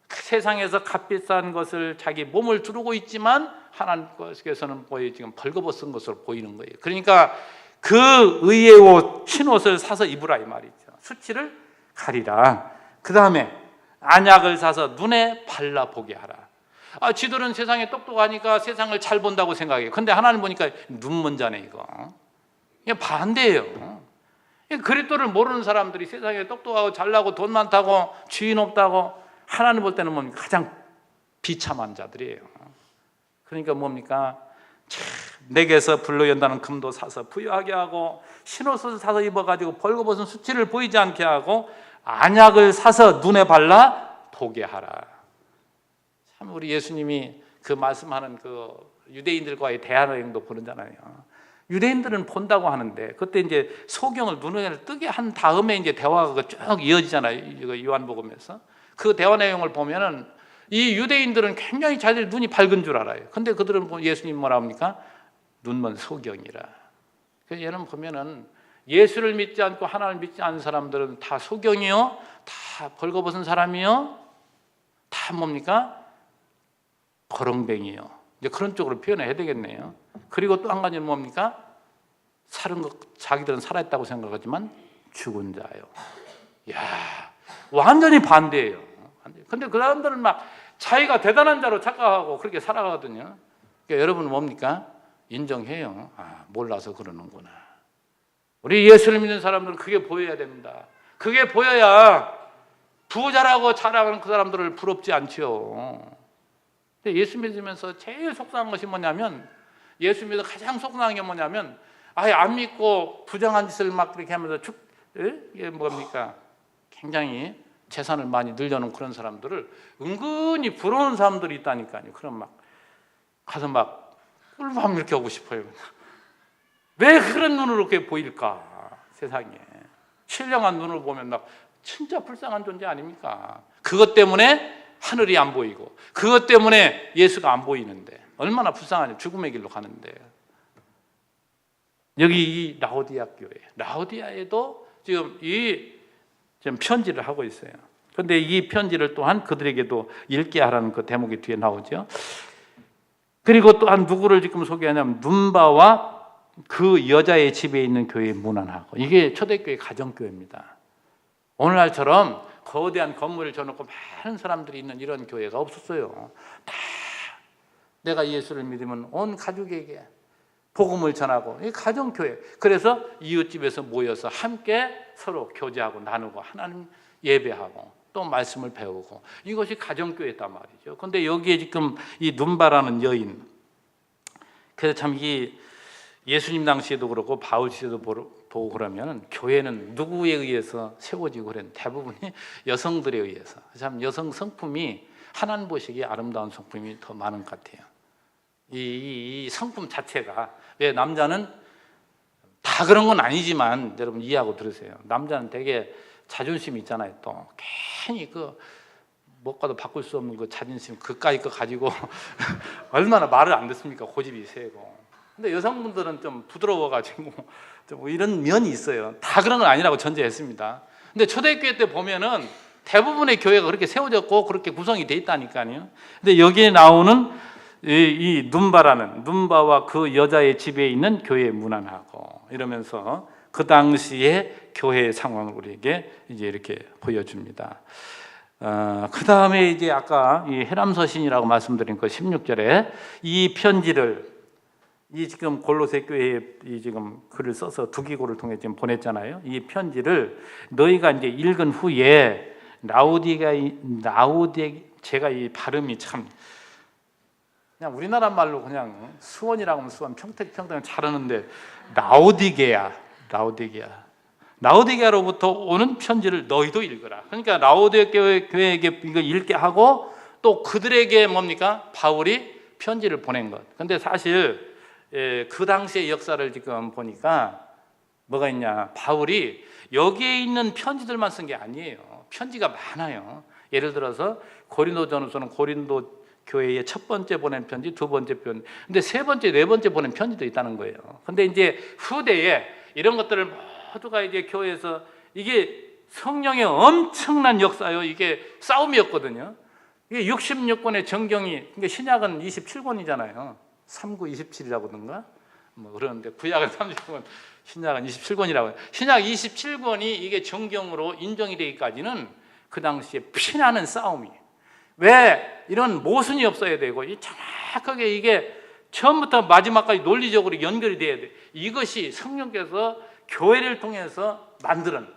세상에서 값비싼 것을 자기 몸을 두르고 있지만 하나님께서는 지금 벌거벗은 것으로 보이는 거예요. 그러니까 그 의의 옷, 흰옷을 사서 입으라 이 말이죠. 수치를 가리라. 그 다음에 안약을 사서 눈에 발라보게 하라. 지들은 세상에 똑똑하니까 세상을 잘 본다고 생각해요. 근데 하나님 보니까 눈먼 자네 이거. 이게 반대예요. 그리스도를 모르는 사람들이 세상에 똑똑하고 잘나고 돈 많다고 주인 없다고, 하나님 볼 때는 뭡니까? 가장 비참한 자들이에요. 그러니까 뭡니까? 내게서 불로 연다는 금도 사서 부유하게 하고, 흰옷을 사서 입어가지고 벌거벗은 수치를 보이지 않게 하고, 안약을 사서 눈에 발라 보게 하라. 참 우리 예수님이 그 말씀하는 그 유대인들과의 대화 내용도 보는잖아요. 유대인들은 본다고 하는데 그때 이제 소경을 눈을 뜨게 한 다음에 이제 대화가 쭉 이어지잖아요. 요한복음에서 그 대화 내용을 보면은 이 유대인들은 굉장히 자기들 눈이 밝은 줄 알아요. 근데 그들은 예수님 뭐라 합니까? 눈먼 소경이라. 그래서 얘는 보면은 예수를 믿지 않고 하나님을 믿지 않는 사람들은 다 소경이요, 다 벌거벗은 사람이요, 다 뭡니까? 거렁뱅이요. 이제 그런 쪽으로 표현해야 되겠네요. 그리고 또 한 가지는 뭡니까? 자기들은 살아있다고 생각하지만 죽은 자요. 야, 완전히 반대예요. 근데 그 사람들은 막 자기가 대단한 자로 착각하고 그렇게 살아가거든요. 그러니까 여러분은 뭡니까? 인정해요. 아, 몰라서 그러는구나. 우리 예수를 믿는 사람들은 그게 보여야 됩니다. 그게 보여야 부자라고 자랑하는 그 사람들을 부럽지 않죠. 근데 예수 믿으면서 제일 속상한 것이 뭐냐면, 예수 믿어 가장 속상한 게 뭐냐면, 아예 안 믿고 부정한 짓을 막 그렇게 하면서 이게 뭡니까? 굉장히 재산을 많이 늘려놓은 그런 사람들을 은근히 부러운 사람들이 있다니까요. 그럼 막 가서 막 꿀밤 이렇게 하고 싶어요. 왜 그런 눈으로 이렇게 보일까? 세상에 신령한 눈으로 보면 막 진짜 불쌍한 존재 아닙니까? 그것 때문에 하늘이 안 보이고, 그것 때문에 예수가 안 보이는데 얼마나 불쌍하냐. 죽음의 길로 가는데. 여기 이 라오디아 교회, 라오디아에도 지금 편지를 하고 있어요. 그런데 이 편지를 또한 그들에게도 읽게 하라는 그 대목이 뒤에 나오죠. 그리고 또한 누구를 지금 소개하냐면 눈바와 그 여자의 집에 있는 교회에 문안하고. 이게 초대교회 가정교회입니다. 오늘날처럼 거대한 건물을 져놓고 많은 사람들이 있는 이런 교회가 없었어요. 다 내가 예수를 믿으면 온 가족에게 복음을 전하고, 이 가정교회. 그래서 이웃집에서 모여서 함께 서로 교제하고 나누고 하나님 예배하고 또 말씀을 배우고, 이것이 가정교회였단 말이죠. 그런데 여기에 지금 이 눈바라는 여인, 그래서 참 이 예수님 당시에도 그렇고 바울 시대도 보고 그러면 교회는 누구에 의해서 세워지고 그랬는, 대부분이 여성들에 의해서. 참 여성 성품이, 하나님 보시기에 아름다운 성품이 더 많은 것 같아요. 이 성품 자체가. 왜 남자는 다 그런 건 아니지만 여러분 이해하고 들으세요. 남자는 되게 자존심이 있잖아요. 또 괜히 뭐가도 바꿀 수 없는 그 자존심, 그까이 거 가지고 얼마나 말을 안 듣습니까? 고집이 세고. 근데 여성분들은 좀 부드러워가지고 좀 이런 면이 있어요. 다 그런 건 아니라고 전제했습니다. 근데 초대교회 때 보면은 대부분의 교회가 그렇게 세워졌고 그렇게 구성이 돼 있다니까요. 근데 여기에 나오는 이 눈바와 그 여자의 집에 있는 교회에 문안하고, 이러면서 그 당시의 교회의 상황을 우리에게 이제 이렇게 보여줍니다. 그 다음에 이제 아까 이 해람서신이라고 말씀드린 그 16절에 이 편지를, 이 지금 골로새 교회에 이 지금 글을 써서 두기고를 통해 지금 보냈잖아요. 이 편지를 너희가 이제 읽은 후에 제가 이 발음이 참 그냥 우리나라 말로 그냥 수원이라고 하면 수원, 평택은 잘하는데 라오디게아로부터 오는 편지를 너희도 읽어라. 그러니까 라오디게 교회에게 이거 읽게 하고 또 그들에게 뭡니까? 바울이 편지를 보낸 것. 근데 사실 그 당시의 역사를 지금 보니까 뭐가 있냐? 바울이 여기에 있는 편지들만 쓴 게 아니에요. 편지가 많아요. 예를 들어서 고린도전서는 고린도 교회에 첫 번째 보낸 편지, 두 번째 편지, 근데 세 번째, 네 번째 보낸 편지도 있다는 거예요. 근데 이제 후대에 이런 것들을 모두가 이제 교회에서, 이게 성령의 엄청난 역사요. 이게 싸움이었거든요. 이게 66권의 정경이, 그러니까 신약은 27권이잖아요. 3구 27이라고든가 뭐 그러는데 구약은 30권, 신약은 27권이라고. 신약 27권이 이게 정경으로 인정이 되기까지는 그 당시에 피나는 싸움이에요. 왜 이런 모순이 없어야 되고, 정확하게 이게 처음부터 마지막까지 논리적으로 연결이 돼야 돼. 이것이 성령께서 교회를 통해서 만드는.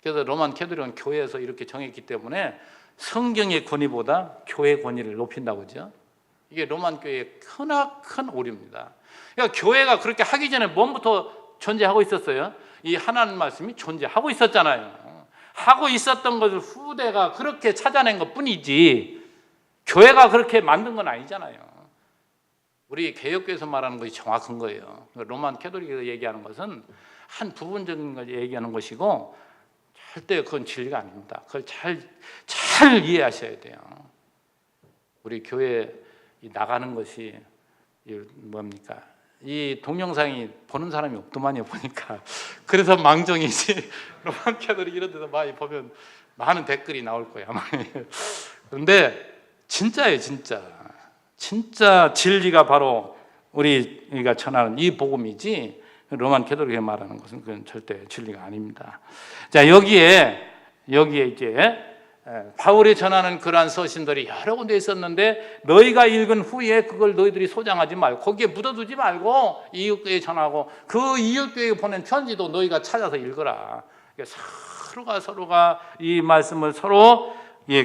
그래서 로만 캐토릭은 교회에서 이렇게 정했기 때문에 성경의 권위보다 교회 권위를 높인다고 그러죠. 이게 로만 교회의 크나큰 오류입니다. 그러니까 교회가 그렇게 하기 전에 뭐부터 존재하고 있었어요? 이 하나님 말씀이 존재하고 있었잖아요. 하고 있었던 것을 후대가 그렇게 찾아낸 것 뿐이지 교회가 그렇게 만든 건 아니잖아요. 우리 개혁교에서 말하는 것이 정확한 거예요. 로만 캐토릭에서 얘기하는 것은 한 부분적인 걸 얘기하는 것이고 절대 그건 진리가 아닙니다. 그걸 잘 이해하셔야 돼요. 우리 교회 나가는 것이 뭡니까? 이 동영상이 보는 사람이 없더만요, 보니까. 그래서 망정이지. 로만 캐더릭 이런 데서 많이 보면 많은 댓글이 나올 거야, 아마. 그런데 진짜예요, 진짜. 진짜 진리가 바로 우리가 전하는 이 복음이지, 로만 캐더릭이 말하는 것은 그건 절대 진리가 아닙니다. 자, 여기에 이제 바울이 전하는 그러한 서신들이 여러 군데 있었는데, 너희가 읽은 후에 그걸 너희들이 소장하지 말고, 거기에 묻어두지 말고 이웃교회에 전하고, 그 이웃교회에 보낸 편지도 너희가 찾아서 읽어라. 서로가 이 말씀을 서로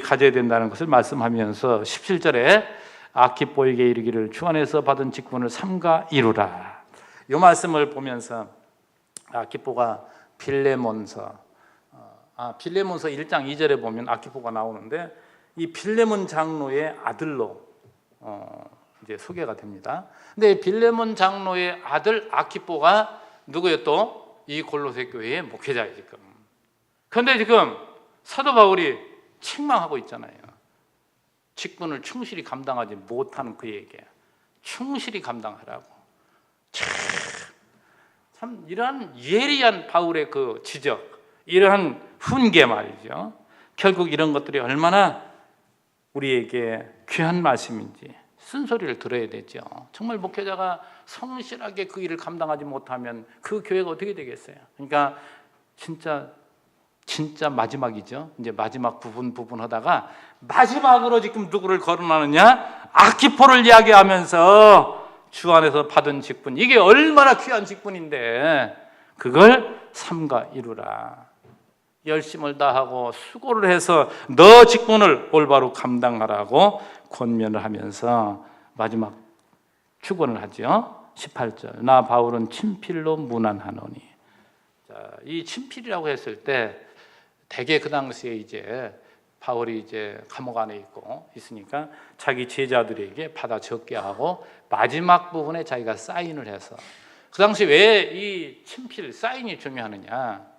가져야 된다는 것을 말씀하면서 17절에 아키포에게 이르기를 주 안에서 받은 직분을 삼가 이루라. 이 말씀을 보면서 아키포가 빌레몬서 1장 2절에 보면 아키포가 나오는데, 이 빌레몬 장로의 아들로 이제 소개가 됩니다. 근데 빌레몬 장로의 아들 아키포가 누구예요? 또 이 골로새 교회의 목회자예요, 지금. 그런데 지금 사도 바울이 책망하고 있잖아요. 직분을 충실히 감당하지 못하는 그에게 충실히 감당하라고. 참 이러한 예리한 바울의 그 지적, 이러한 훈계 말이죠. 결국 이런 것들이 얼마나 우리에게 귀한 말씀인지 쓴소리를 들어야 되죠. 정말 목회자가 성실하게 그 일을 감당하지 못하면 그 교회가 어떻게 되겠어요? 그러니까 진짜 마지막이죠. 이제 마지막 부분 하다가 마지막으로 지금 누구를 거론하느냐? 아키포를 이야기하면서 주 안에서 받은 직분, 이게 얼마나 귀한 직분인데 그걸 삼가 이루라. 열심을 다하고 수고를 해서 너 직분을 올바로 감당하라고 권면을 하면서 마지막 축원을 하죠. 18절, 나 바울은 친필로 문안하노니. 자, 이 친필이라고 했을 때 대개 그 당시에 이제 바울이 이제 감옥 안에 있으니까 자기 제자들에게 받아 적게 하고 마지막 부분에 자기가 사인을 해서, 그 당시 왜 이 친필 사인이 중요하느냐?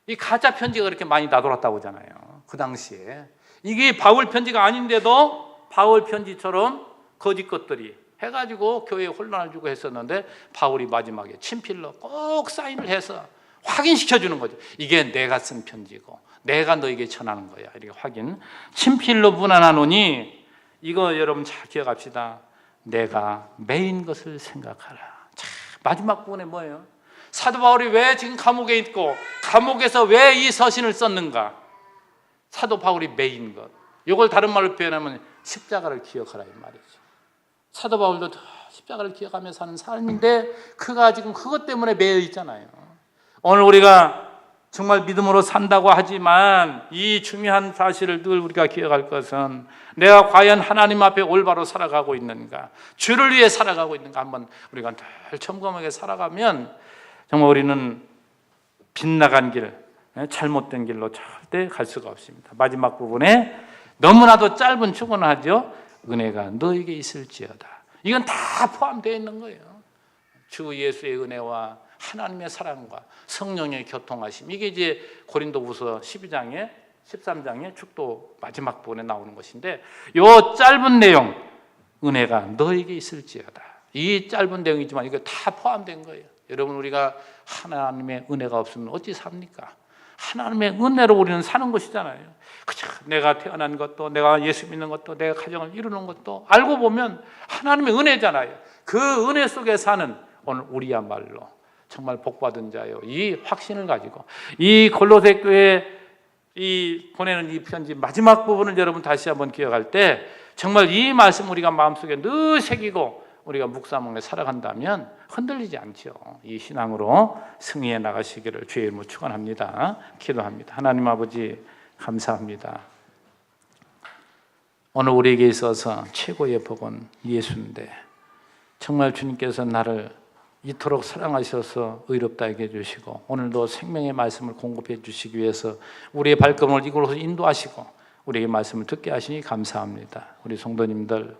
이 가짜 편지가 그렇게 많이 나돌았다고 하잖아요. 그 당시에 이게 바울 편지가 아닌데도 바울 편지처럼 거짓 것들이 해가지고 교회에 혼란을 주고 했었는데, 바울이 마지막에 친필로 꼭 사인을 해서 확인시켜주는 거죠. 이게 내가 쓴 편지고 내가 너에게 전하는 거야, 이렇게 확인. 친필로 문안하노니, 이거 여러분 잘 기억합시다. 내가 매인 것을 생각하라. 자, 마지막 부분에 뭐예요? 사도 바울이 왜 지금 감옥에 있고 감옥에서 왜 이 서신을 썼는가? 사도 바울이 매인 것, 이걸 다른 말로 표현하면 십자가를 기억하라, 이 말이죠. 사도 바울도 십자가를 기억하며 사는 삶인데 그가 지금 그것 때문에 매여 있잖아요. 오늘 우리가 정말 믿음으로 산다고 하지만 이 중요한 사실을 늘 우리가 기억할 것은, 내가 과연 하나님 앞에 올바로 살아가고 있는가, 주를 위해 살아가고 있는가, 한번 우리가 늘 점검하게 살아가면 정말 우리는 빗나간 길, 잘못된 길로 절대 갈 수가 없습니다. 마지막 부분에 너무나도 짧은 축원을 하죠. 은혜가 너에게 있을지어다. 이건 다 포함되어 있는 거예요. 주 예수의 은혜와 하나님의 사랑과 성령의 교통하심, 이게 이제 고린도후서 12장에 13장에 축도 마지막 부분에 나오는 것인데, 이 짧은 내용, 은혜가 너에게 있을지어다, 이 짧은 내용이지만 이거 다 포함된 거예요. 여러분, 우리가 하나님의 은혜가 없으면 어찌 삽니까? 하나님의 은혜로 우리는 사는 것이잖아요. 그죠? 내가 태어난 것도, 내가 예수 믿는 것도, 내가 가정을 이루는 것도 알고 보면 하나님의 은혜잖아요. 그 은혜 속에 사는 오늘 우리야말로 정말 복받은 자요, 이 확신을 가지고 이 골로새 교회에 보내는 이 편지 마지막 부분을 여러분 다시 한번 기억할 때 정말 이 말씀 우리가 마음속에 늘 새기고 우리가 묵상하며 살아간다면 흔들리지 않죠. 이 신앙으로 승리해 나가시기를 주의 이름으로 축원합니다. 기도합니다. 하나님 아버지, 감사합니다. 오늘 우리에게 있어서 최고의 복은 예수인데, 정말 주님께서 나를 이토록 사랑하셔서 의롭다 하게 해주시고 오늘도 생명의 말씀을 공급해 주시기 위해서 우리의 발걸음을 이곳으로 인도하시고 우리에게 말씀을 듣게 하시니 감사합니다. 우리 성도님들,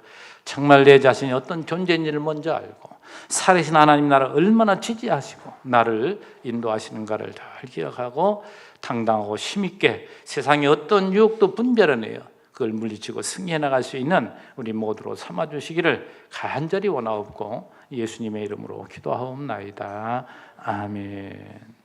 정말 내 자신이 어떤 존재인지를 먼저 알고 살아계신 하나님 나를 얼마나 지지하시고 나를 인도하시는가를 잘 기억하고 당당하고 힘있게 세상의 어떤 유혹도 분별해내요 그걸 물리치고 승리해 나갈 수 있는 우리 모두로 삼아주시기를 간절히 원하옵고 예수님의 이름으로 기도하옵나이다. 아멘.